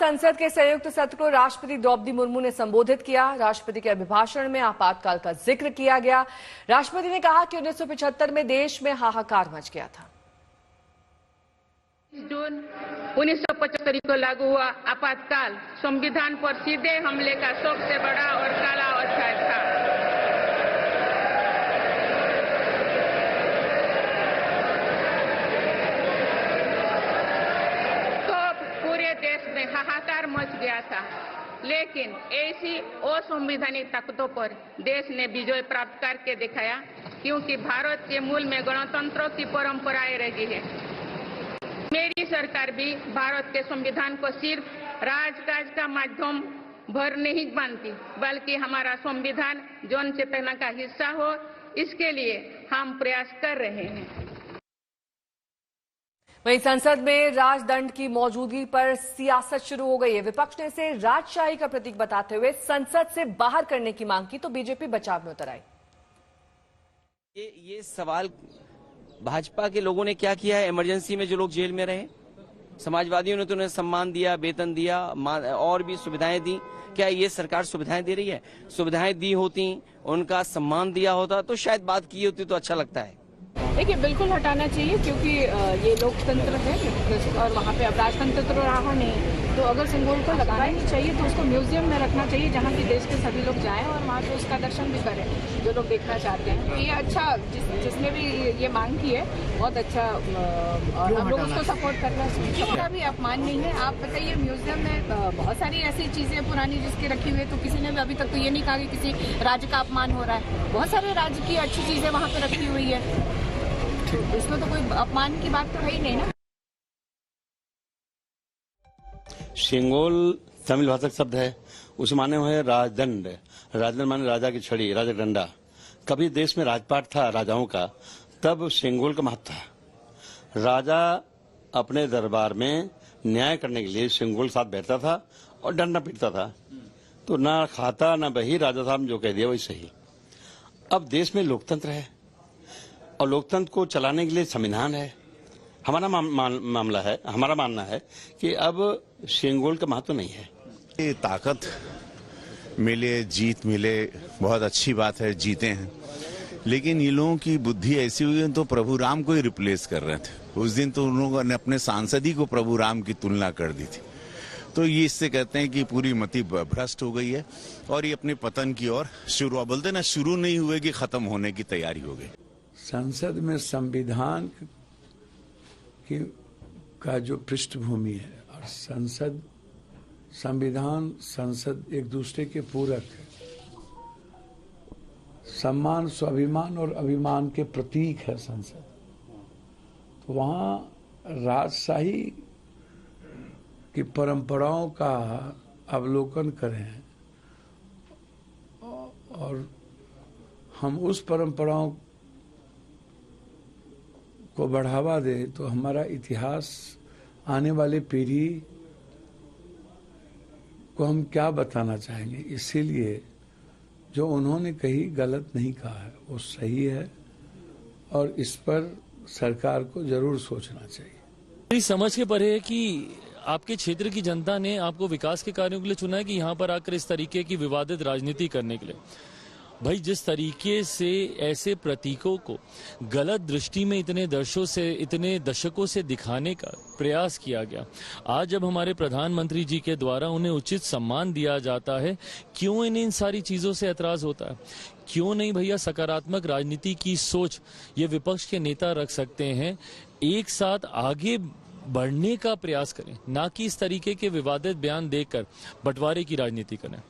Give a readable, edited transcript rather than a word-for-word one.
संसद के संयुक्त सत्र को राष्ट्रपति द्रौपदी मुर्मू ने संबोधित किया। राष्ट्रपति के अभिभाषण में आपातकाल का जिक्र किया गया। राष्ट्रपति ने कहा कि 1975 में देश में हाहाकार मच गया था। जून 1975 को लागू हुआ आपातकाल संविधान पर सीधे हमले का सबसे बड़ा और काला अध्याय था। देश में हाहाकार मच गया था, लेकिन ऐसी असंवैधानिक ताकतों पर देश ने विजय प्राप्त करके दिखाया, क्योंकि भारत के मूल में गणतंत्र की परंपराएं रही है। मेरी सरकार भी भारत के संविधान को सिर्फ राजकाज का माध्यम भर नहीं मानती, बल्कि हमारा संविधान जन चेतना का हिस्सा हो, इसके लिए हम प्रयास कर रहे हैं। वहीं संसद में राजदंड की मौजूदगी पर सियासत शुरू हो गई है। विपक्ष ने इसे राजशाही का प्रतीक बताते हुए संसद से बाहर करने की मांग की, तो बीजेपी बचाव में उतर आई। ये सवाल भाजपा के लोगों ने क्या किया है? इमरजेंसी में जो लोग जेल में रहे, समाजवादियों ने तो उन्हें सम्मान दिया, वेतन दिया और भी सुविधाएं दी। क्या ये सरकार सुविधाएं दे रही है? सुविधाएं दी होती, उनका सम्मान दिया होता तो शायद बात की होती तो अच्छा लगता है। देखिए, बिल्कुल हटाना चाहिए, क्योंकि ये लोकतंत्र है और वहाँ पे अब राजतंत्र तो रहा नहीं। तो अगर सिंबल को लगाना ही चाहिए तो उसको म्यूजियम में रखना चाहिए, जहाँ की देश के सभी लोग जाएं और वहाँ पे उसका दर्शन भी करें जो लोग देखना चाहते हैं। तो ये अच्छा, जिसने भी ये मांग की है बहुत अच्छा, और हम लोग उसको सपोर्ट करना चाहिए। इसका भी अपमान नहीं है। आप बताइए, म्यूजियम में बहुत सारी ऐसी चीजें पुरानी जिसकी रखी हुई है, तो किसी ने भी अभी तक तो ये नहीं कहा कि किसी राज्य का अपमान हो रहा है। बहुत सारे राज्य की अच्छी चीजें वहाँ पे रखी हुई है, इसमें तो कोई अपमान की बात तो है ही नहीं ना। शेंगोल तमिल भाषा शब्द है, उस माने हुए राजदंड। राजदंड माने राजा की छड़ी, राजा डंडा। कभी देश में राजपाट था राजाओं का, तब शेंगोल का महत्व था। राजा अपने दरबार में न्याय करने के लिए शेंगोल साथ बैठता था और डंडा पीटता था। तो ना खाता ना बही, राजा साहब ने जो कह दिया वही सही। अब देश में लोकतंत्र है और लोकतंत्र को चलाने के लिए संविधान है। हमारा मामला है, हमारा मानना है कि अब शेंगोल का महत्व नहीं है। ये ताकत मिले, जीत मिले, बहुत अच्छी बात है, जीते हैं। लेकिन ये लोगों की बुद्धि ऐसी हुई है तो प्रभु राम को ही रिप्लेस कर रहे थे। उस दिन तो उन लोगों ने अपने सांसद ही को प्रभु राम की तुलना कर दी थी। तो ये इससे कहते हैं कि पूरी मति भ्रष्ट हो गई है और ये अपने पतन की ओर शुरू, बोलते ना, शुरू नहीं हुए कि खत्म होने की तैयारी हो गई। संसद में संविधान का जो पृष्ठभूमि है और संसद एक दूसरे के पूरक है। सम्मान, स्वाभिमान और अभिमान के प्रतीक है संसद। तो वहाँ राजशाही की परंपराओं का अवलोकन करें और हम उस परंपराओं को बढ़ावा दे, तो हमारा इतिहास आने वाले पीढ़ी को हम क्या बताना चाहेंगे। इसीलिए जो उन्होंने कही गलत नहीं कहा है, वो सही है और इस पर सरकार को जरूर सोचना चाहिए। इस समझ के परे है कि आपके क्षेत्र की जनता ने आपको विकास के कार्यों के लिए चुना है कि यहाँ पर आकर इस तरीके की विवादित राजनीति करने के लिए। भाई, जिस तरीके से ऐसे प्रतीकों को गलत दृष्टि में इतने दशकों से दिखाने का प्रयास किया गया, आज जब हमारे प्रधानमंत्री जी के द्वारा उन्हें उचित सम्मान दिया जाता है, क्यों इन्हें इन सारी चीजों से ऐतराज होता है? क्यों नहीं भैया सकारात्मक राजनीति की सोच ये विपक्ष के नेता रख सकते हैं, एक साथ आगे बढ़ने का प्रयास करें, ना कि इस तरीके के विवादित बयान देकर बंटवारे की राजनीति करें।